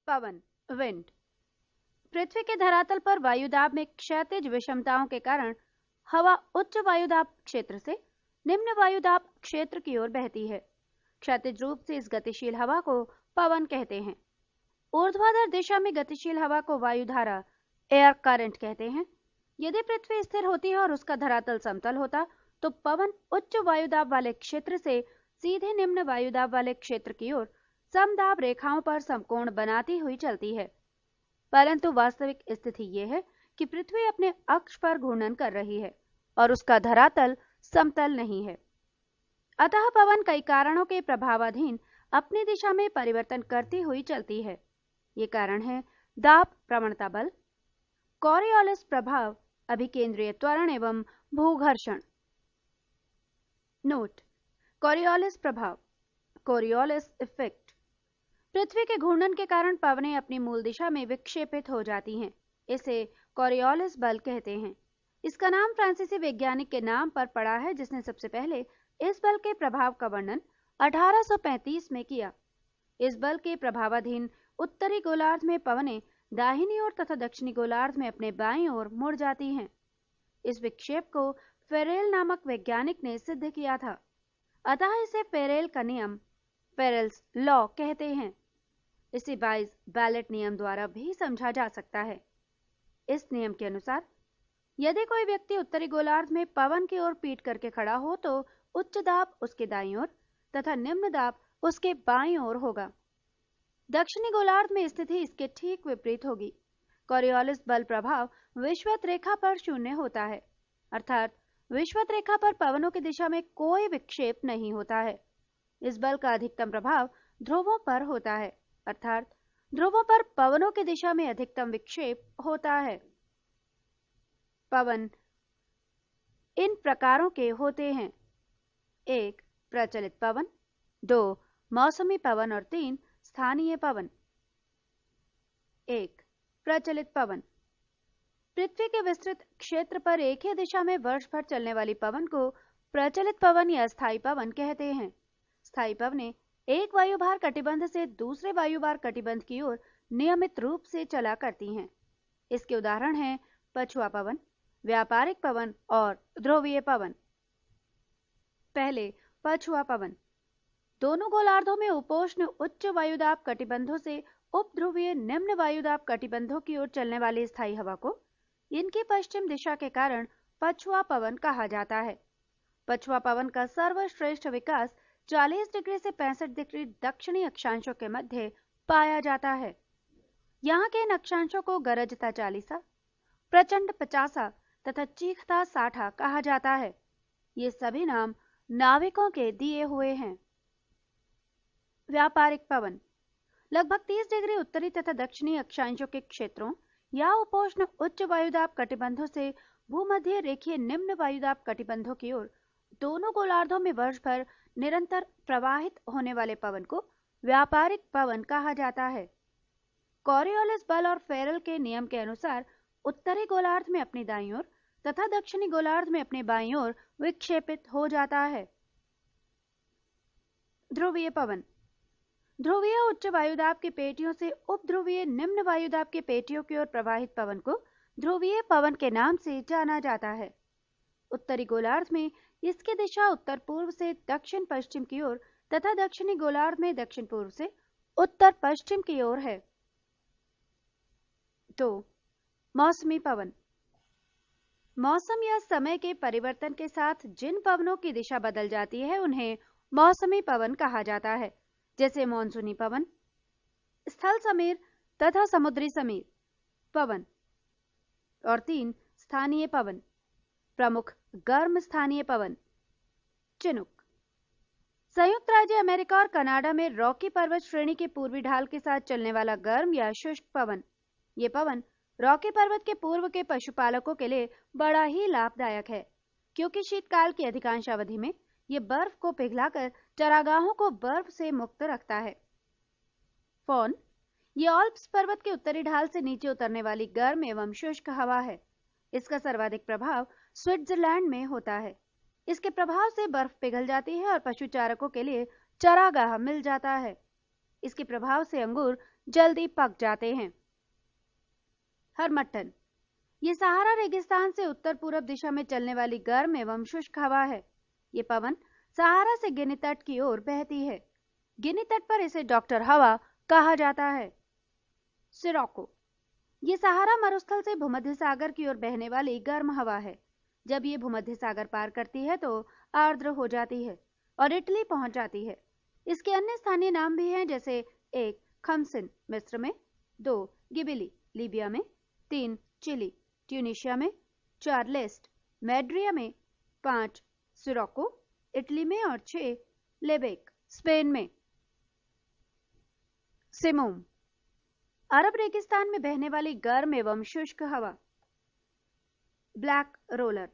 पवन, wind. पृथ्वी के धरातल पर वायुदाब में क्षैतिज विषमताओं के कारण हवा उच्च वायुदाब क्षेत्र से निम्न वायुदाब क्षेत्र की ओर बहती है। क्षैतिज रूप से इस गतिशील हवा को पवन कहते हैं। ऊर्ध्वाधर दिशा में गतिशील हवा को वायुधारा, एयर करंट कहते हैं। यदि पृथ्वी स्थिर होती है और उसका धरातल समतल होता तो पवन उच्च वायुदाब वाले क्षेत्र से सीधे निम्न वायुदाब वाले क्षेत्र की ओर समदाब रेखाओं पर समकोण बनाती हुई चलती है। परंतु वास्तविक स्थिति यह है कि पृथ्वी अपने अक्ष पर घूर्णन कर रही है और उसका धरातल समतल नहीं है। अतः पवन कई कारणों के प्रभावाधीन अपनी दिशा में परिवर्तन करती हुई चलती है। ये कारण है दाब प्रवणता बल, कॉरियोलिस प्रभाव, अभिकेंद्रीय त्वरण एवं भूघर्षण। नोट: कॉरियोलिस प्रभाव, कोरियोलिस इफेक्ट। पृथ्वी के घूर्णन के कारण पवनें अपनी मूल दिशा में विक्षेपित हो जाती हैं। इसे कॉरियोलिस बल कहते हैं। इसका नाम फ्रांसीसी वैज्ञानिक के नाम पर पड़ा है जिसने सबसे पहले इस बल के प्रभाव का वर्णन 1835 में किया। इस बल के प्रभावाधीन उत्तरी गोलार्ध में पवनें दाहिनी ओर तथा दक्षिणी गोलार्ध में अपने बाईं ओर मुड़ जाती हैं। इस विक्षेप को फेरेल नामक वैज्ञानिक ने सिद्ध किया था। अतः इसे फेरेल का नियम, फेरेल्स लॉ कहते हैं। इसे बाइस बैलेट नियम द्वारा भी समझा जा सकता है। इस नियम के अनुसार यदि कोई व्यक्ति उत्तरी गोलार्ध में पवन की ओर पीठ करके खड़ा हो तो उच्च दाब उसके दाईं ओर तथा निम्न दाब उसके बाईं ओर होगा। दक्षिणी गोलार्ध में स्थिति इसके ठीक विपरीत होगी। कॉरियोलिस बल प्रभाव विषुवत रेखा पर शून्य होता है, अर्थात विषुवत रेखा पर पवनों की दिशा में कोई विक्षेप नहीं होता है। इस बल का अधिकतम प्रभाव ध्रुवों पर होता है, अर्थात ध्रुवों पर पवनों की दिशा में अधिकतम विक्षेप होता है। पवन इन प्रकारों के होते हैं: 1. प्रचलित पवन, 2. मौसमी पवन और 3. स्थानीय पवन। 1. प्रचलित पवन। पृथ्वी के विस्तृत क्षेत्र पर एक ही दिशा में वर्ष भर चलने वाली पवन को प्रचलित पवन या स्थायी पवन कहते हैं। स्थायी पवनें एक वायुभार कटिबंध से दूसरे वायुभार कटिबंध की ओर नियमित रूप से चला करती हैं। इसके उदाहरण हैं पछुआ पवन, व्यापारिक पवन और ध्रुवीय पवन। पहले पछुआ पवन। दोनों गोलार्धों में उपोष्ण उच्च वायुदाब कटिबंधों से उपध्रुवीय निम्न वायुदाब कटिबंधों की ओर चलने वाली स्थायी हवा को इनकी पश्चिम दिशा के कारण पछुआ पवन कहा जाता है। पछुआ पवन का सर्वश्रेष्ठ विकास 40 डिग्री से 65 डिग्री दक्षिणी अक्षांशों के मध्य पाया जाता है। यहाँ के इन अक्षांशों को गरजता 40, प्रचंड 50 तथा चीखता 60 कहा जाता है। ये सभी नाम नाविकों के दिए हुए हैं। व्यापारिक पवन लगभग 30 डिग्री उत्तरी तथा दक्षिणी अक्षांशों के क्षेत्रों या उपोष्ण उच्च वायुदाब कटिबंधों से भूमध्य रेखीय निम्न वायुदाब कटिबंधों की ओर दोनों गोलार्धों में वर्ष भर निरंतर प्रवाहित होने वाले पवन को व्यापारिक पवन कहा जाता है। कॉरियोलिस बल और फेरेल के नियम के अनुसार उत्तरी गोलार्ध में अपनी दाईं ओर तथा दक्षिणी गोलार्ध में अपने बाईं ओर विक्षेपित हो जाता है। ध्रुवीय पवन ध्रुवीय उच्च वायुदाब की पेटियों से उपध्रुवीय निम्न वायुदाब की पेटियों की ओर प्रवाहित पवन को ध्रुवीय पवन के नाम से जाना जाता है। उत्तरी गोलार्ध में इसकी दिशा उत्तर पूर्व से दक्षिण पश्चिम की ओर तथा दक्षिणी गोलार्ध में दक्षिण पूर्व से उत्तर पश्चिम की ओर है। 2. मौसमी पवन। मौसम या समय के परिवर्तन के साथ जिन पवनों की दिशा बदल जाती है उन्हें मौसमी पवन कहा जाता है, जैसे मॉनसूनी पवन, स्थल समीर तथा समुद्री समीर पवन। और 3. स्थानीय पवन। प्रमुख गर्म स्थानीय पवन। चिनुक। संयुक्त राज्य अमेरिका और कनाडा में रॉकी पर्वत श्रेणी के पूर्वी ढाल के साथ चलने वाला गर्म या शुष्क पवन। ये पवन रॉकी पर्वत के पूर्व के पशुपालकों के लिए बड़ा ही लाभदायक है, क्योंकि शीतकाल की अधिकांश अवधि में ये बर्फ को पिघलाकर चरागाहों को बर्फ से मुक्त रखता है। फॉन ये ऑल्प्स पर्वत के उत्तरी ढाल से नीचे उतरने वाली गर्म एवं शुष्क हवा है। इसका सर्वाधिक प्रभाव स्विट्जरलैंड में होता है। इसके प्रभाव से बर्फ पिघल जाती है और पशु चारकों के लिए चरागाह मिल जाता है। इसके प्रभाव से अंगूर जल्दी पक जाते हैं। हरमट्टन, ये सहारा रेगिस्तान से उत्तर पूर्व दिशा में चलने वाली गर्म एवं शुष्क हवा है। ये पवन सहारा से गिनी तट की ओर बहती है। गिनी तट पर इसे डॉक्टर हवा कहा जाता है। सिरोको, ये सहारा मरुस्थल से भूमध्य सागर की ओर बहने वाली गर्म हवा है। जब ये भूमध्य सागर पार करती है तो आर्द्र हो जाती है और इटली पहुंच जाती है। इसके अन्य स्थानीय नाम भी हैं, जैसे 1 खमसिन मिस्र में, 2 गिबिली लीबिया में, 3 चिली ट्यूनिशिया में, 4 लेस्ट मैड्रिया में, 5 सिरोको इटली में और 6 लेबेक स्पेन में। सिमोम, अरब रेगिस्तान में बहने वाली गर्म एवं शुष्क हवा। ब्लैक रोलर,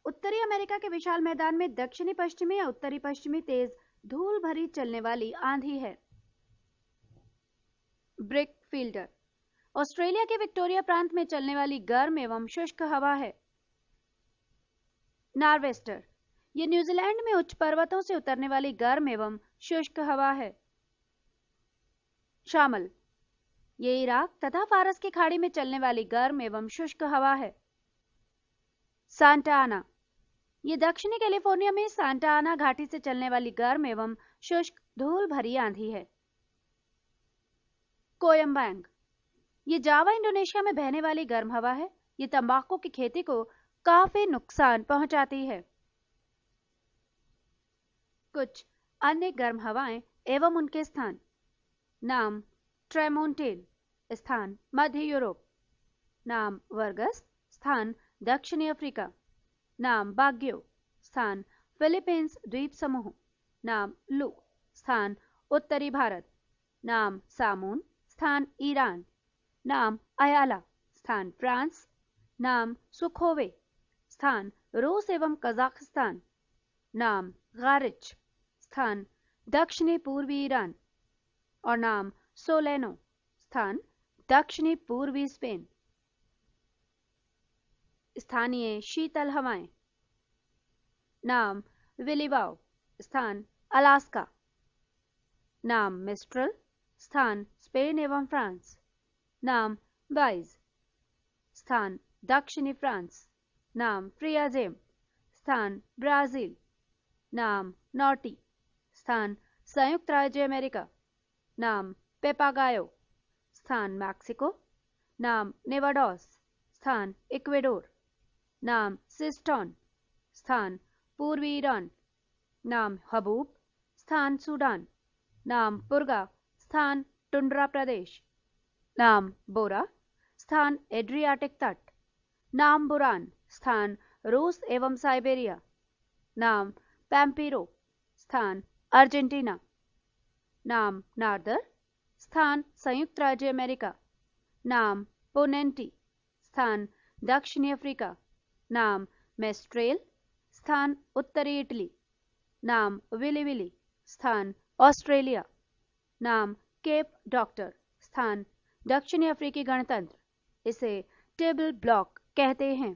उत्तरी अमेरिका के विशाल मैदान में दक्षिणी पश्चिमी या उत्तरी पश्चिमी तेज धूल भरी चलने वाली आंधी है। ब्रिक फील्डर, ऑस्ट्रेलिया के विक्टोरिया प्रांत में चलने वाली गर्म एवं शुष्क हवा है। नार्वेस्टर, ये न्यूजीलैंड में उच्च पर्वतों से उतरने वाली गर्म एवं शुष्क हवा है। शामल, ये इराक तथा फारस की खाड़ी में चलने वाली गर्म एवं शुष्क हवा है। सांता आना, ये दक्षिणी कैलिफोर्निया में सांता आना घाटी से चलने वाली गर्म एवं शुष्क धूल भरी आंधी है। कोयम्बैंग, ये जावा इंडोनेशिया में बहने वाली गर्म हवा है। ये तंबाकू की खेती को काफी नुकसान पहुंचाती है। कुछ अन्य गर्म हवाएं एवं उनके स्थान। नाम ट्रेमोंटेन, स्थान मध्य यूरोप। नाम वर्गस, स्थान दक्षिणी अफ्रीका। नाम बाग्यो, स्थान फिलीपींस द्वीप समूह। नाम लू, स्थान उत्तरी भारत। नाम सामून, स्थान ईरान। नाम अयाला, स्थान फ्रांस। नाम सुखोवे, स्थान रूस एवं कजाकिस्तान। नाम गारिच, स्थान दक्षिणी पूर्वी ईरान। और नाम सोलेनो, स्थान दक्षिणी पूर्वी स्पेन। स्थानीय शीतल हवाएं। नाम विलिबाओ, स्थान अलास्का। नाम मिस्ट्रल, स्थान स्पेन एवं फ्रांस। नाम बाइज, स्थान दक्षिणी फ्रांस। नाम फ्रियाजेम, स्थान ब्राजील। नाम नॉटी, स्थान संयुक्त राज्य अमेरिका। नाम पेपागायो, स्थान मैक्सिको। नाम नेवाडोस, स्थान इक्वेडोर। नाम सिस्टोन, स्थान पूर्वी ईरान। नाम हबूब, स्थान सूडान। नाम पुरगा, स्थान टुंड्रा प्रदेश। नाम बोरा, स्थान एड्रियाटिक तट। नाम बुरान, स्थान रूस एवं साइबेरिया। नाम पैम्पीरो, स्थान अर्जेंटीना। नाम नार्दर, स्थान संयुक्त राज्य अमेरिका। नाम पोनेंटी, स्थान दक्षिणी अफ्रीका। नाम मेस्ट्रेल, स्थान उत्तरी इटली। नाम विली विली, स्थान ऑस्ट्रेलिया। नाम केप डॉक्टर, स्थान दक्षिणी अफ्रीकी गणतंत्र। इसे टेबल ब्लॉक कहते हैं।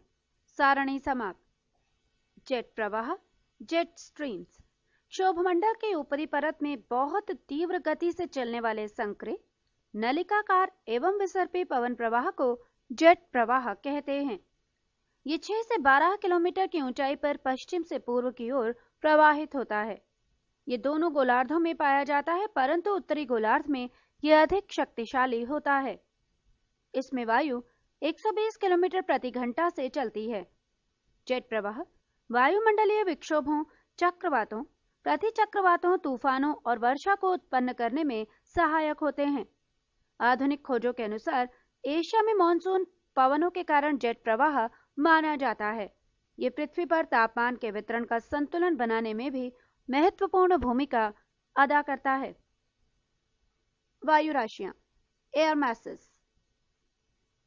सारणी समाप्त। जेट प्रवाह, जेट स्ट्रीम्स, क्षोभमंडल के ऊपरी परत में बहुत तीव्र गति से चलने वाले संकरे, नलिकाकार एवं विसर्पी पवन प्रवाह को जेट प्रवाह कहते हैं। ये 6 से 12 किलोमीटर की ऊंचाई पर पश्चिम से पूर्व की ओर प्रवाहित होता है। ये दोनों गोलार्धों में पाया जाता है, परंतु उत्तरी गोलार्ध में यह अधिक शक्तिशाली होता है। इसमें वायु 120 किलोमीटर प्रति घंटा से चलती है। जेट प्रवाह वायुमंडलीय विक्षोभों, चक्रवातों, प्रतिचक्रवातों, तूफानों और वर्षा को उत्पन्न करने में सहायक होते हैं। आधुनिक खोजों के अनुसार एशिया में मॉनसून पवनों के कारण जेट प्रवाह माना जाता है। ये पृथ्वी पर तापमान के वितरण का संतुलन बनाने में भी महत्वपूर्ण भूमिका अदा करता है। वायु राशियां, एयर मासेस,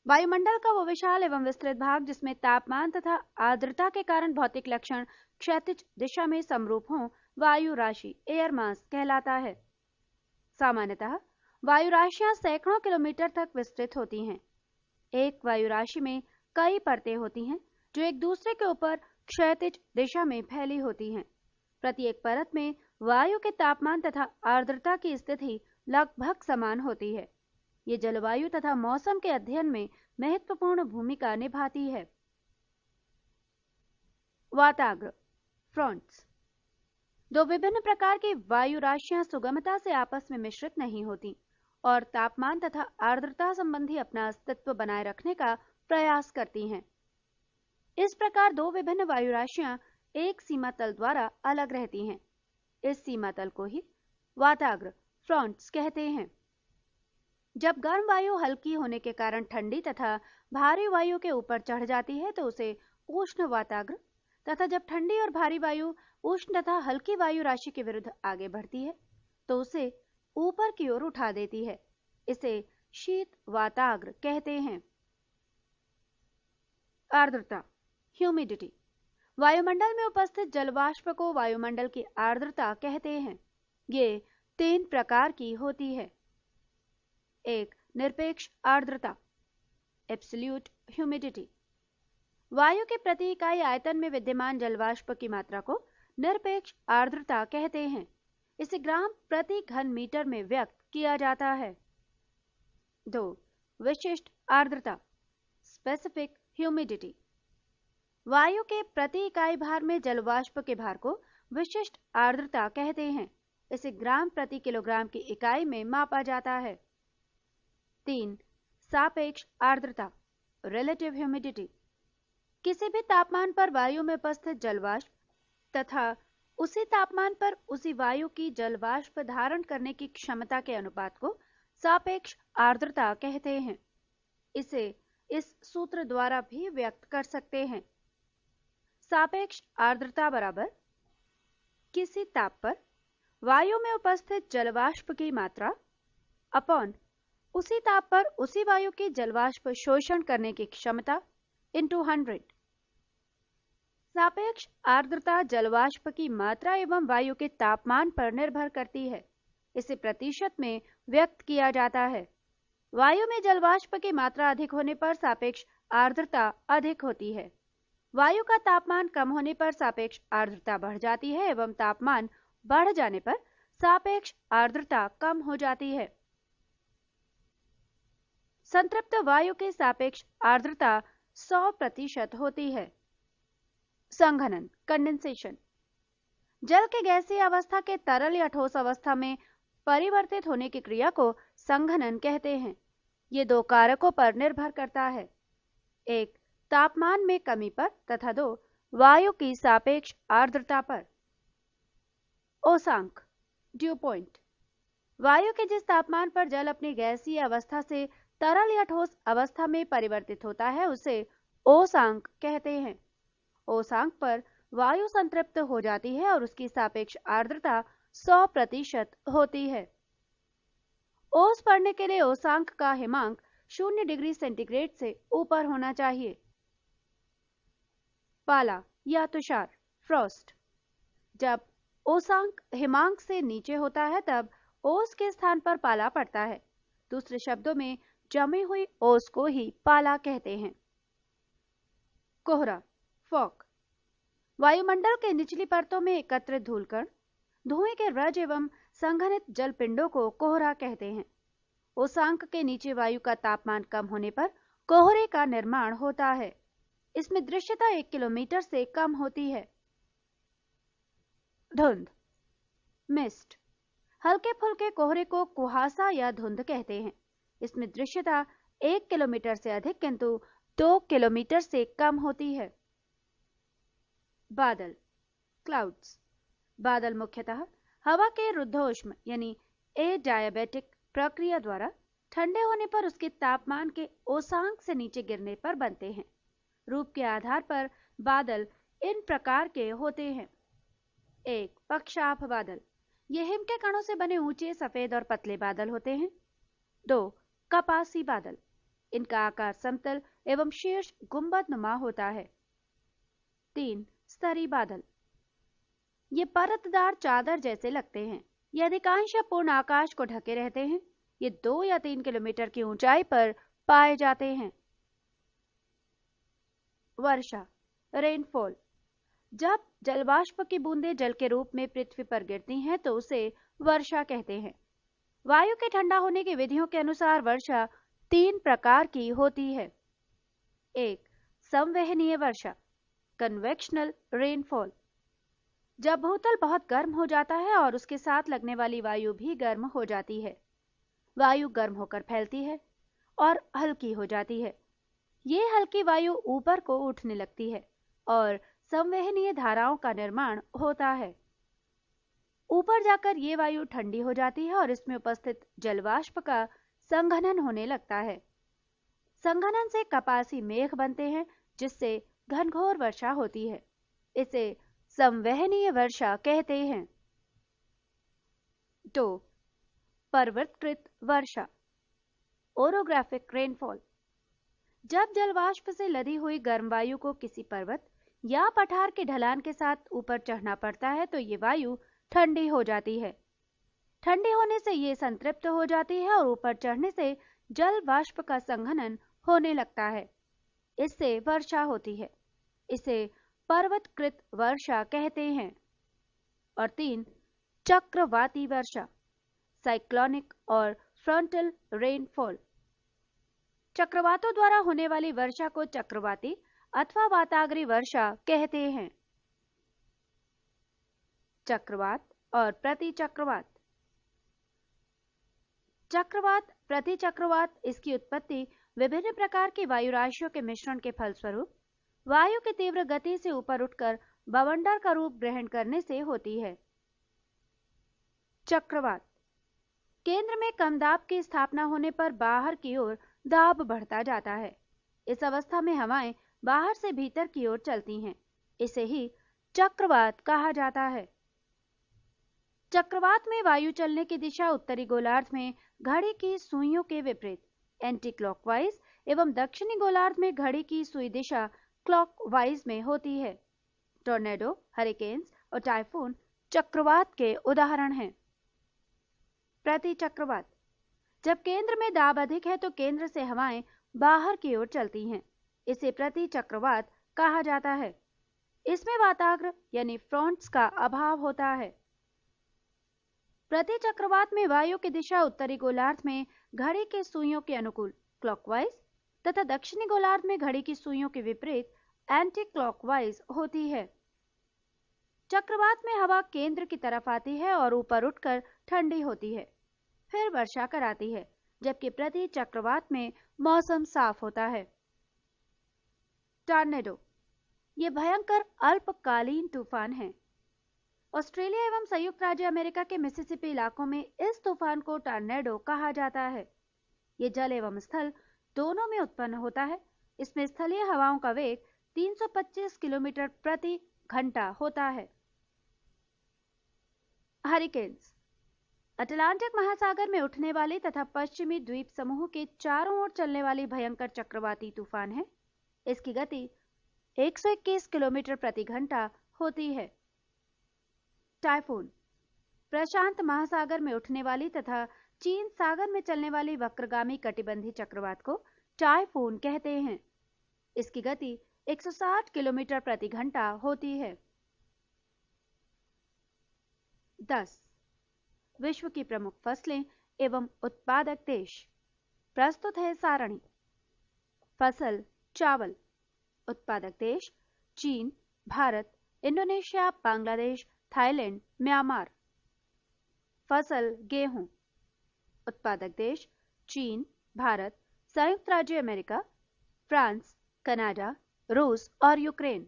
वायुमंडल का वो विशाल एवं विस्तृत भाग जिसमें तापमान तथा आर्द्रता के कारण भौतिक लक्षण क्षैतिज दिशा में समरूप हों, वायु राशि एयर मास कहलाता है। सामान्यतः वायु राशियां सैकड़ों किलोमीटर तक विस्तृत होती हैं। एक वायु राशि में कई परतें होती हैं जो एक दूसरे के ऊपर क्षैतिज दिशा में फैली होती हैं। प्रत्येक परत में वायु के तापमान तथा आर्द्रता की स्थिति लगभग समान होती है। ये जलवायु तथा मौसम के अध्ययन में महत्वपूर्ण भूमिका निभाती है। वाताग्र फ्रंट्स। दो विभिन्न प्रकार की वायु राशियां सुगमता से आपस में मिश्रित नहीं होती और तापमान तथा आर्द्रता संबंधी अपना अस्तित्व बनाए रखने का प्रयास करती हैं। इस प्रकार दो विभिन्न वायु राशियां एक सीमा तल द्वारा अलग रहती हैं। इस सीमा तल को ही वाताग्र फ्रंट्स कहते हैं। जब गर्म वायु हल्की होने के कारण ठंडी तथा भारी वायु के ऊपर चढ़ जाती है तो उसे उष्ण वाताग्र, तथा जब ठंडी और भारी वायु उष्ण तथा हल्की वायु राशि के विरुद्ध आगे बढ़ती है तो उसे ऊपर की ओर उठा देती है। इसे शीत वाताग्र कहते हैं। आर्द्रता ह्यूमिडिटी। वायुमंडल में उपस्थित जलवाष्प को वायुमंडल की आर्द्रता कहते हैं। ये 3 प्रकार की होती है। एक, निरपेक्ष आर्द्रता एब्सोल्यूट ह्यूमिडिटी। वायु के प्रति इकाई आयतन में विद्यमान जलवाष्प की मात्रा को निरपेक्ष आर्द्रता कहते हैं। इसे ग्राम प्रति घन मीटर में व्यक्त किया जाता है। 2, विशिष्ट आर्द्रता स्पेसिफिक ह्यूमिडिटी। वायु के प्रति इकाई भार में जलवाष्प के भार को विशिष्ट आर्द्रता कहते हैं। इसे ग्राम प्रति किलोग्राम की इकाई में मापा जाता है। 3, सापेक्ष आर्द्रता रिलेटिव ह्यूमिडिटी। किसी भी तापमान पर वायु में उपस्थित जलवाष्प तथा उसी तापमान पर उसी वायु की जलवाष्प धारण करने की क्षमता के अनुपात को सापेक्ष आर्द्रता कहते हैं। इसे इस सूत्र द्वारा भी व्यक्त कर सकते हैं। सापेक्ष आर्द्रता बराबर किसी ताप पर वायु में उपस्थित जलवाष्प की मात्रा अपॉन उसी ताप पर उसी वायु की जलवाष्प शोषण करने की क्षमता इंटू 100। सापेक्ष आर्द्रता जलवाष्प की मात्रा एवं वायु के तापमान पर निर्भर करती है। इसे प्रतिशत में व्यक्त किया जाता है। वायु में जलवाष्प की मात्रा अधिक होने पर सापेक्ष आर्द्रता अधिक होती है। वायु का तापमान कम होने पर सापेक्ष आर्द्रता बढ़ जाती है एवं तापमान बढ़ जाने पर सापेक्ष आर्द्रता कम हो जाती है। संतृप्त वायु की सापेक्ष आर्द्रता 100% होती है। संघनन कंडेंसेशन। जल के गैसीय अवस्था के तरल या ठोस अवस्था में परिवर्तित होने की क्रिया को संघनन कहते हैं। ये 2 कारकों पर निर्भर करता है। 1, तापमान में कमी पर तथा 2, वायु की सापेक्ष आर्द्रता पर। ओसांक ड्यू पॉइंट। वायु के जिस तापमान पर जल अपनी गैसीय अवस्था से तरल या ठोस अवस्था में परिवर्तित होता है उसे ओसांक कहते हैं। ओसांक पर वायु संतृप्त हो जाती है और उसकी सापेक्ष आर्द्रता 100% होती है। ओस पड़ने के लिए ओसांक का हिमांक 0 डिग्री सेंटीग्रेड से ऊपर होना चाहिए। पाला या तुषार फ्रॉस्ट। जब ओसांक हिमांक से नीचे होता है तब ओस के स्थान पर पाला पड़ता है। दूसरे शब्दों में जमी हुई ओस को ही पाला कहते हैं। कोहरा फॉग। वायुमंडल के निचली परतों में एकत्रित धूलकण, धुएं के रज एवं संघनित जल पिंडों को कोहरा कहते हैं। ओसांक के नीचे वायु का तापमान कम होने पर कोहरे का निर्माण होता है। इसमें दृश्यता 1 किलोमीटर से कम होती है। धुंध मिस्ट। हल्के फुल्के कोहरे को कुहासा या धुंध कहते हैं। इसमें दृश्यता 1 किलोमीटर से अधिक किंतु 2 किलोमीटर से कम होती है। बादल क्लाउड्स। बादल मुख्यतः हवा के रुद्धोष्म यानी एडियाबैटिक प्रक्रिया द्वारा ठंडे होने पर उसके तापमान के ओसांक से नीचे गिरने पर बनते हैं। रूप के आधार पर बादल इन प्रकार के होते हैं। 1, पक्षाभ बादल। ये हिम के कणों से बने ऊंचे सफेद और पतले बादल होते हैं। 2, कपासी बादल। इनका आकार समतल एवं शीर्ष गुंबद नुमा होता है। 3, स्तरी बादल। ये परतदार चादर जैसे लगते हैं। ये अधिकांश पूर्ण आकाश को ढके रहते हैं। ये 2 या 3 किलोमीटर की ऊंचाई पर पाए जाते हैं। वर्षा रेनफॉल। जब जलवाष्प की बूंदें जल के रूप में पृथ्वी पर गिरती हैं तो उसे वर्षा कहते हैं। वायु के ठंडा होने की विधियों के अनुसार वर्षा 3 प्रकार की होती है। 1. संवहनीय वर्षा, कन्वेक्शनल रेनफॉल। जब भूतल बहुत गर्म हो जाता है और उसके साथ लगने वाली वायु भी गर्म हो जाती है, वायु गर्म होकर फैलती है और हल्की हो जाती है। ये हल्की वायु ऊपर को उठने लगती है और संवहनीय धाराओं का निर्माण होता है। ऊपर जाकर ये वायु ठंडी हो जाती है और इसमें उपस्थित जलवाष्प का संघनन होने लगता है। संघनन से कपासी मेघ बनते हैं, जिससे घनघोर वर्षा होती है। इसे संवहनीय वर्षा कहते हैं। 2. पर्वतकृत वर्षा, ओरोग्राफिक रेनफॉल। जब जलवाष्प से लदी हुई गर्म वायु को किसी पर्वत या पठार के ढलान के साथ ऊपर चढ़ना पड़ता है तो ये वायु ठंडी हो जाती है। ठंडी होने से ये संतृप्त हो जाती है और ऊपर चढ़ने से जल वाष्प का संघनन होने लगता है। इससे वर्षा होती है। इसे पर्वतकृत वर्षा कहते हैं। और 3. चक्रवाती वर्षा, साइक्लोनिक और फ्रंटल रेनफॉल। चक्रवातों द्वारा होने वाली वर्षा को चक्रवाती अथवा वाताग्री वर्षा कहते हैं। चक्रवात और प्रतिचक्रवात। चक्रवात, प्रतिचक्रवात, इसकी उत्पत्ति विभिन्न प्रकार की वायु राशियों के मिश्रण के फलस्वरूप वायु की तीव्र गति से ऊपर उठकर बवंडर का रूप ग्रहण करने से होती है। चक्रवात, केंद्र में कम दाब की स्थापना होने पर बाहर की ओर दाब बढ़ता जाता है। इस अवस्था में हवाएं बाहर से भीतर की ओर चलती हैं। इसे ही चक्रवात कहा जाता है। चक्रवात में वायु चलने की दिशा उत्तरी गोलार्ध में घड़ी की सुइयों के विपरीत एंटी क्लॉकवाइज एवं दक्षिणी गोलार्ध में घड़ी की सुई दिशा क्लॉकवाइज में होती है। टॉर्नेडो, हरिकेन्स और टाइफून चक्रवात के उदाहरण हैं। प्रतिचक्रवात, जब केंद्र में दाब अधिक है तो केंद्र से हवाएं बाहर की ओर चलती हैं। इसे प्रतिचक्रवात कहा जाता है। इसमें वाताग्र यानी फ्रंट्स का अभाव होता है। प्रतिचक्रवात में वायु की दिशा उत्तरी गोलार्ध में घड़ी के सुइयों के अनुकूल क्लॉकवाइज तथा दक्षिणी गोलार्ध में घड़ी की सुइयों के विपरीत एंटी क्लॉकवाइज होती है। चक्रवात में हवा केंद्र की तरफ आती है और ऊपर उठकर ठंडी होती है, फिर वर्षा कराती है, जबकि प्रति चक्रवात में मौसम साफ होता है। टॉर्नेडो, ये भयंकर अल्पकालीन तूफान है। ऑस्ट्रेलिया एवं संयुक्त राज्य अमेरिका के मिसिसिपी इलाकों में इस तूफान को टॉर्नेडो कहा जाता है। ये जल एवं स्थल दोनों में उत्पन्न होता है। इसमें स्थलीय हवाओं का वेग 325 किलोमीटर प्रति घंटा होता है। हरिकेन्स, अटलांटिक महासागर में उठने वाली तथा पश्चिमी द्वीप समूह के चारों ओर चलने वाली भयंकर चक्रवाती तूफान है। इसकी गति 121 किलोमीटर प्रति घंटा होती है। टाइफून, प्रशांत महासागर में उठने वाली तथा चीन सागर में चलने वाली वक्रगामी कटिबंधी चक्रवात को टाइफून कहते हैं। इसकी गति 160 किलोमीटर प्रति घंटा होती है। 10. विश्व की प्रमुख फसलें एवं उत्पादक देश। प्रस्तुत है सारणी। फसल चावल। उत्पादक देश चीन, Bharat, Indonesia, Bangladesh, Thailand, Myanmar. फसल गेहूं। उत्पादक देश चीन, भारत, संयुक्त राज्य अमेरिका, फ्रांस, कनाडा, रूस और यूक्रेन।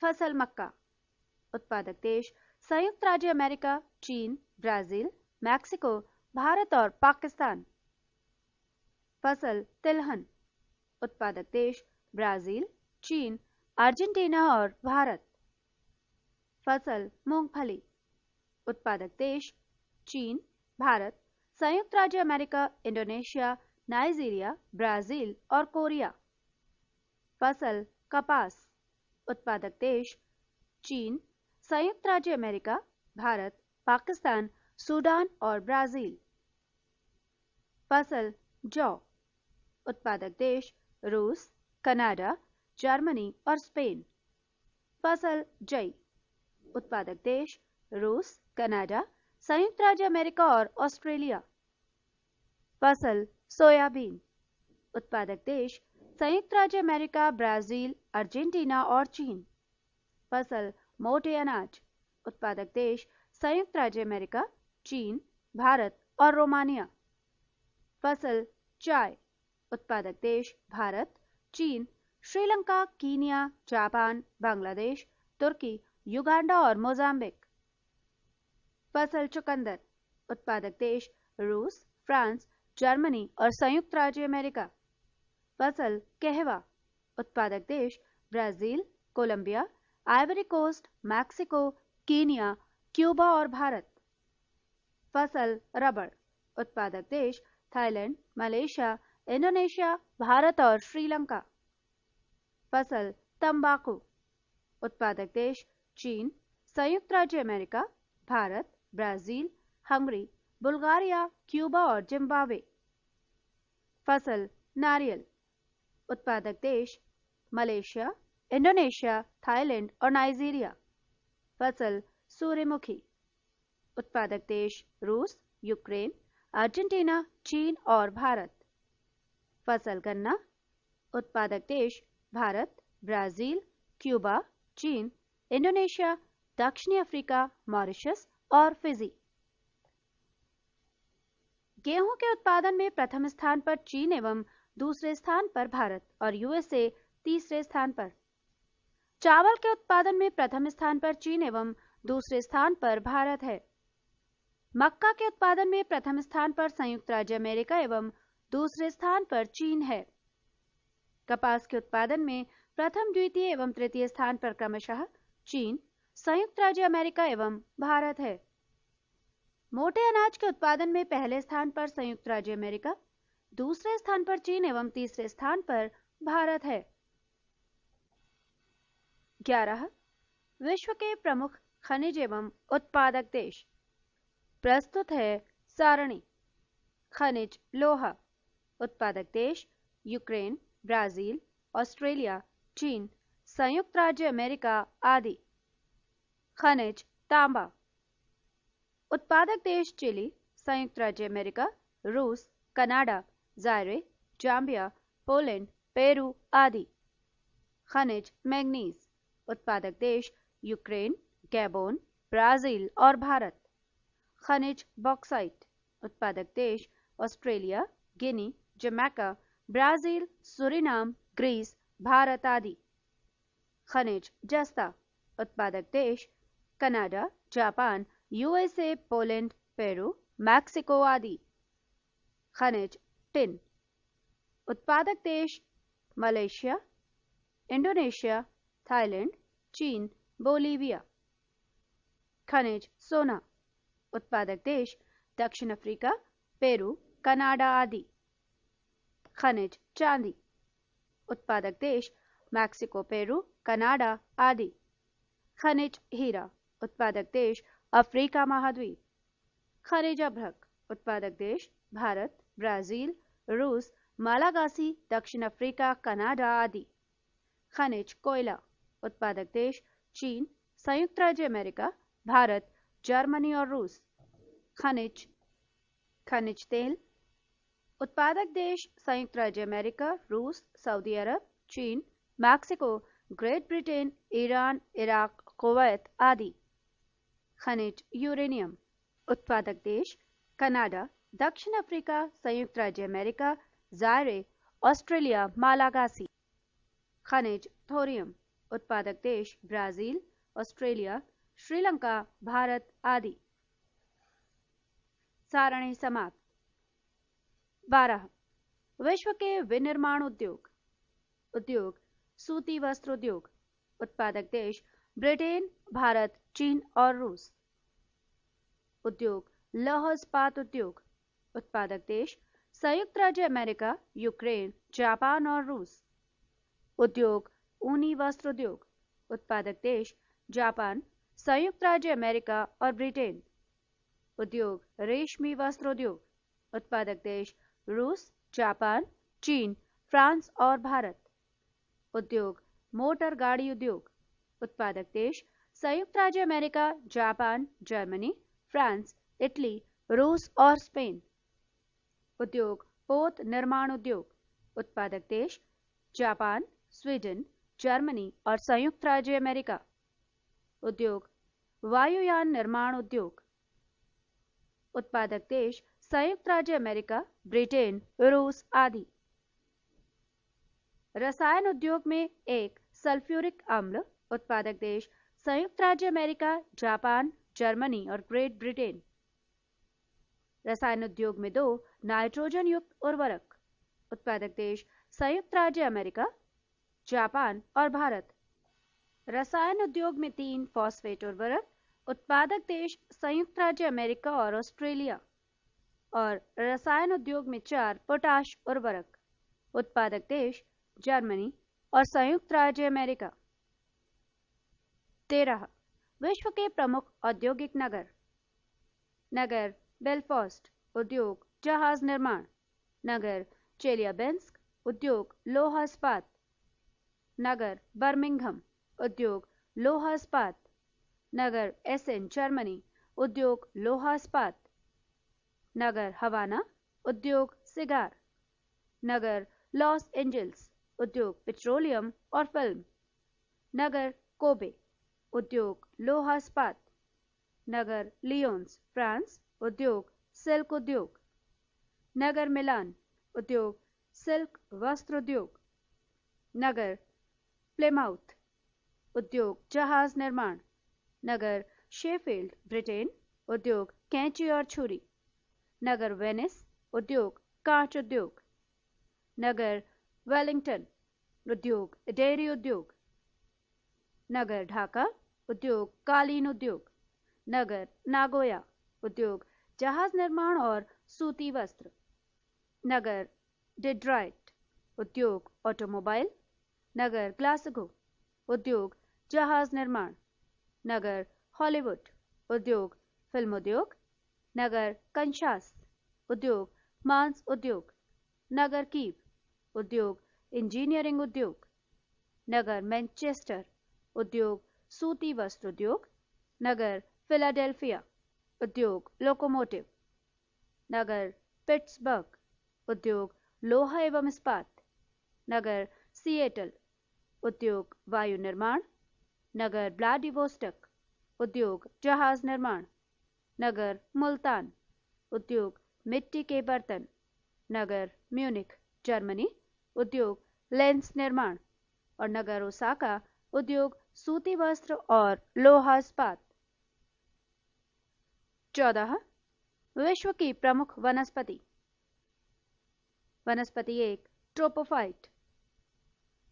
फसल मक्का। उत्पादक देश संयुक्त राज्य अमेरिका, चीन, ब्राजील, मैक्सिको, भारत और पाकिस्तान। फसल तिलहन। उत्पादक देश ब्राजील, चीन, अर्जेंटीना और भारत। फसल मूंगफली। उत्पादक देश चीन, भारत, संयुक्त राज्य अमेरिका, इंडोनेशिया, नाइजीरिया, ब्राजील और कोरिया। फसल कपास। उत्पादक देश चीन, संयुक्त राज्य अमेरिका, भारत, पाकिस्तान, सूडान और ब्राजील। फसल जौ। उत्पादक देश रूस, कनाडा, जर्मनी और स्पेन। फसल जई। उत्पादक देश रूस, कनाडा, संयुक्त राज्य अमेरिका और ऑस्ट्रेलिया। फसल सोयाबीन। उत्पादक देश संयुक्त राज्य अमेरिका, ब्राजील, अर्जेंटीना और चीन। फसल मोटे अनाज। उत्पादक देश संयुक्त राज्य अमेरिका, चीन, भारत और रोमानिया। फसल चाय। उत्पादक देश भारत, चीन, श्रीलंका, कीनिया, जापान, बांग्लादेश, तुर्की, युगांडा और मोजाम्बिक। फसल चुकंदर। उत्पादक देश रूस, फ्रांस, जर्मनी और संयुक्त राज्य अमेरिका। फसल कहवा। उत्पादक देश Brazil, Colombia, Ivory Coast, Mexico, Kenya, Cuba और भारत। फसल रबड़। उत्पादक देश थाईलैंड, मलेशिया, इंडोनेशिया, भारत और श्रीलंका। फसल तंबाकू। उत्पादक देश चीन, संयुक्त राज्य America, Bharat, Brazil, Hungary, Bulgaria, Cuba और जिम्बाब्वे। फसल नारियल। उत्पादक देश मलेशिया, इंडोनेशिया, थाईलैंड और नाइजीरिया। फसल सूर्यमुखी। उत्पादक देश रूस, यूक्रेन, अर्जेंटीना, चीन और भारत। फसल गन्ना। उत्पादक देश भारत, ब्राजील, क्यूबा, चीन, इंडोनेशिया, दक्षिणी अफ्रीका, मॉरिशस और फिजी। गेहूं के उत्पादन में प्रथम स्थान पर चीन एवं दूसरे स्थान पर भारत और यूएसए तीसरे स्थान पर। चावल के उत्पादन में प्रथम स्थान पर चीन एवं दूसरे स्थान पर भारत है। मक्का के उत्पादन में प्रथम स्थान पर संयुक्त राज्य अमेरिका एवं दूसरे स्थान पर चीन है। कपास के उत्पादन में प्रथम, द्वितीय एवं तृतीय स्थान पर क्रमशः चीन, संयुक्त राज्य अमेरिका एवं भारत है। मोटे अनाज के उत्पादन में पहले स्थान पर संयुक्त राज्य अमेरिका, दूसरे स्थान पर चीन एवं तीसरे स्थान पर भारत है। 11. विश्व के प्रमुख खनिज एवं उत्पादक देश। प्रस्तुत है सारणी। खनिज लोहा। उत्पादक देश यूक्रेन, ब्राजील, ऑस्ट्रेलिया, चीन, संयुक्त राज्य अमेरिका आदि। खनिज तांबा। उत्पादक देश चिली, संयुक्त राज्य अमेरिका, रूस, कनाडा, जायरे, जाम्बिया, पोलैंड, पेरू आदि। खनिज मैग्नीज। उत्पादक देश यूक्रेन, गैबोन, ब्राजील और भारत। खनिज बॉक्साइट। उत्पादक देश Australia, Guinea, Jamaica, Brazil, Suriname, Greece, Bharat आदि। खनिज जस्ता। उत्पादक देश Canada, Japan, USA, Poland, Peru, Mexico आदि। खनिज टिन। उत्पादक देश मलेशिया, इंडोनेशिया, थाईलैंड, चीन, बोलीविया। खनिज सोना। उत्पादक देश दक्षिण अफ्रीका, पेरू, कनाडा आदि। खनिज चांदी। उत्पादक देश मैक्सिको, पेरू, कनाडा आदि। खनिज हीरा। उत्पादक देश अफ्रीका महाद्वीप। खनिज अभ्रक। उत्पादक देश भारत, ब्राजील, रूस, मालागासी, दक्षिण अफ्रीका, कनाडा आदि। खनिज कोयला। उत्पादक देश चीन, संयुक्त राज्य अमेरिका, भारत, जर्मनी और रूस। खनिज तेल। उत्पादक देश संयुक्त राज्य अमेरिका, रूस, सऊदी अरब, चीन, Mexico, great Britain, Iran, Iraq, Kuwait आदि। खनिज यूरेनियम। उत्पादक देश कनाडा, दक्षिण अफ्रीका, संयुक्त राज्य अमेरिका, जायरे, ऑस्ट्रेलिया, मालागासी। खनिज थोरियम। उत्पादक देश ब्राजील, ऑस्ट्रेलिया, श्रीलंका, भारत आदि। सारणी समाप्त। 12. विश्व के विनिर्माण उद्योग। उद्योग सूती वस्त्र उद्योग। उत्पादक देश ब्रिटेन, भारत, चीन और रूस। उद्योग लौह इस्पात उद्योग। उत्पादक देश संयुक्त राज्य अमेरिका, यूक्रेन, जापान और रूस। उद्योग ऊनी वस्त्र उद्योग। उत्पादक देश जापान, संयुक्त राज्य अमेरिका और ब्रिटेन। उद्योग रेशमी वस्त्र उद्योग। उत्पादक देश रूस, जापान, चीन, फ्रांस और भारत। उद्योग मोटर गाड़ी उद्योग। उत्पादक देश संयुक्त राज्य America, Japan, Germany, France, Italy, रूस और स्पेन। उद्योग पोत निर्माण उद्योग। उत्पादक देश जापान, स्वीडन, जर्मनी और संयुक्त राज्य अमेरिका। उद्योग वायुयान निर्माण उद्योग। उत्पादक देश संयुक्त राज्य अमेरिका, ब्रिटेन, रूस आदि। रसायन उद्योग में एक सल्फ्यूरिक अम्ल। उत्पादक देश संयुक्त राज्य अमेरिका, जापान, जर्मनी और ग्रेट ब्रिटेन। रसायन उद्योग में 2 नाइट्रोजन युक्त उर्वरक। उत्पादक देश संयुक्त राज्य अमेरिका, जापान और भारत। रसायन उद्योग में 3 फॉस्फेट उर्वरक। उत्पादक देश संयुक्त राज्य अमेरिका और ऑस्ट्रेलिया। और रसायन उद्योग में 4 पोटाश उर्वरक। उत्पादक देश जर्मनी और संयुक्त राज्य अमेरिका। 13 विश्व के प्रमुख औद्योगिक नगर। नगर बेलफास्ट, उद्योग जहाज निर्माण। नगर चेलियाबिंस्क, उद्योग लोहा इस्पात। नगर बर्मिंघम, उद्योग लोहा इस्पात। नगर एसेन, जर्मनी, उद्योग लोहा इस्पात। नगर हवाना, उद्योग सिगार। नगर लॉस एंजल्स, उद्योग पेट्रोलियम और फिल्म। नगर कोबे, उद्योग लोहा इस्पात। नगर लियोन्स, फ्रांस, उद्योग सिल्क उद्योग। नगर मिलान, उद्योग सिल्क वस्त्र उद्योग। नगर प्लेमाउथ, उद्योग जहाज निर्माण। नगर शेफील्ड, ब्रिटेन, उद्योग कैंची और छुरी। नगर वेनिस, उद्योग कांच उद्योग। नगर वेलिंगटन, उद्योग डेयरी उद्योग। नगर ढाका, उद्योग कालीन उद्योग। नगर नागोया, उद्योग जहाज निर्माण और सूती वस्त्र। नगर डेट्रॉइट, उद्योग ऑटोमोबाइल। नगर ग्लासगो, उद्योग जहाज निर्माण। नगर हॉलीवुड, उद्योग फिल्म उद्योग। नगर कंशास, उद्योग मांस उद्योग। नगर कीव, उद्योग इंजीनियरिंग उद्योग। नगर मैनचेस्टर, उद्योग सूती वस्त्र उद्योग। नगर फिलाडेल्फिया, उद्योग लोकोमोटिव। नगर पिट्सबर्ग, उद्योग लोहा एवं इस्पात। नगर सिएटल, उद्योग वायु निर्माण। नगर व्लादिवोस्टोक, उद्योग जहाज निर्माण। नगर मुल्तान, उद्योग मिट्टी के बर्तन। नगर म्यूनिख, जर्मनी, उद्योग लेंस निर्माण। और नगर ओसाका, उद्योग सूती वस्त्र और लोहा इस्पात। 14 विश्व की प्रमुख वनस्पति। वनस्पति 1 ट्रोपोफाइट,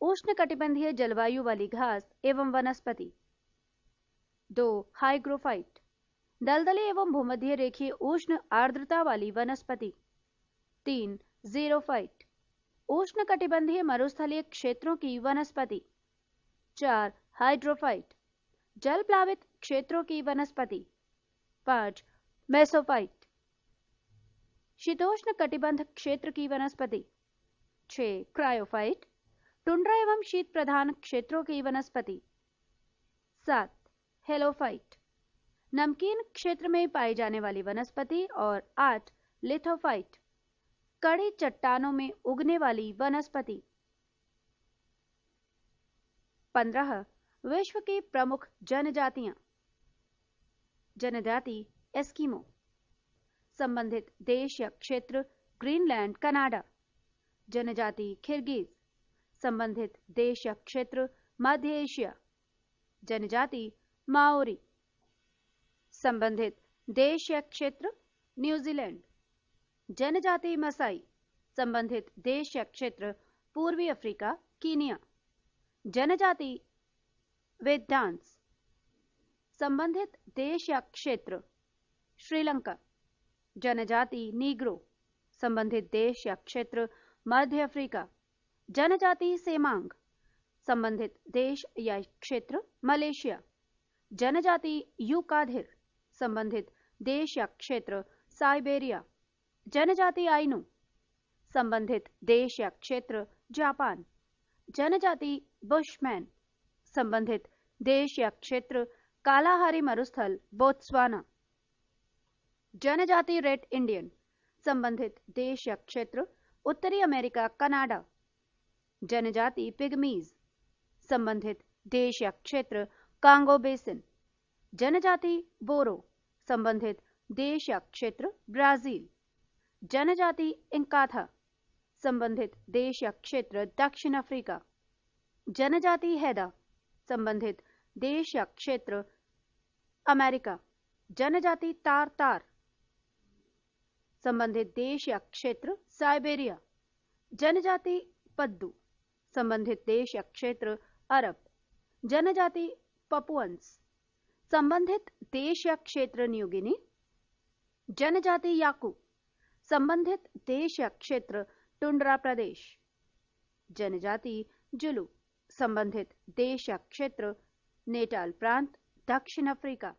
उष्णकटिबंधीय जलवायु वाली घास एवं वनस्पति। 2 हाइग्रोफाइट, दलदली एवं भूमध्य रेखीय उष्ण आर्द्रता वाली वनस्पति। 3 ज़ीरोफाइट, उष्णकटिबंधीय मरुस्थलीय क्षेत्रों की वनस्पति। 4 हाइड्रोफाइट, जल प्लावित क्षेत्रों की वनस्पति। 5 मेसोफाइट, शीतोष्ण कटिबंध क्षेत्र की वनस्पति। 6 क्रायोफाइट, टुंड्रा एवं शीत प्रधान क्षेत्रों की वनस्पति। 7 हेलोफाइट, नमकीन क्षेत्र में पाई जाने वाली वनस्पति। और 8 लिथोफाइट, कड़ी चट्टानों में उगने वाली वनस्पति। 15 विश्व की प्रमुख जनजातियां। जनजाति एस्किमो, संबंधित देश या क्षेत्र ग्रीनलैंड, कनाडा। जनजाति किर्गिज, संबंधित देश या क्षेत्र मध्य एशिया। जनजाति माओरी, संबंधित देश या क्षेत्र न्यूजीलैंड। जनजाति मसाई, संबंधित देश या क्षेत्र पूर्वी अफ्रीका, कीनिया। जनजाति वेदांस, संबंधित देश या क्षेत्र श्रीलंका। जनजाति नीग्रो, संबंधित देश या क्षेत्र मध्य अफ्रीका। जनजाति सेमांग, संबंधित देश या क्षेत्र मलेशिया। जनजाति यूकाधिर, संबंधित देश या क्षेत्र साइबेरिया। जनजाति आइनू, संबंधित देश या क्षेत्र जापान। जनजाति बुशमैन, संबंधित देश या क्षेत्र कालाहारी मरुस्थल बोत्सवाना। जनजाति रेड इंडियन, संबंधित देश या क्षेत्र उत्तरी अमेरिका कनाडा। जनजाति पिग्मीज, संबंधित देश या क्षेत्र कांगो बेसिन। जनजाति बोरो, संबंधित देश या क्षेत्र ब्राजील। जनजाति इंकाथा, संबंधित देश या क्षेत्र दक्षिण अफ्रीका। जनजाति हैदा, संबंधित देश या क्षेत्र अमेरिका। जनजाति तार, संबंधित देश या क्षेत्र साइबेरिया। जनजाति पद्दू, संबंधित देश या क्षेत्र अरब। जनजाति पपुअन्स, संबंधित देश या क्षेत्र न्यूगिनी। जनजाति याकू, संबंधित देश या क्षेत्र टुंड्रा प्रदेश। जनजाति जुलू, संबंधित देश या क्षेत्र नेटाल प्रांत दक्षिण अफ्रीका।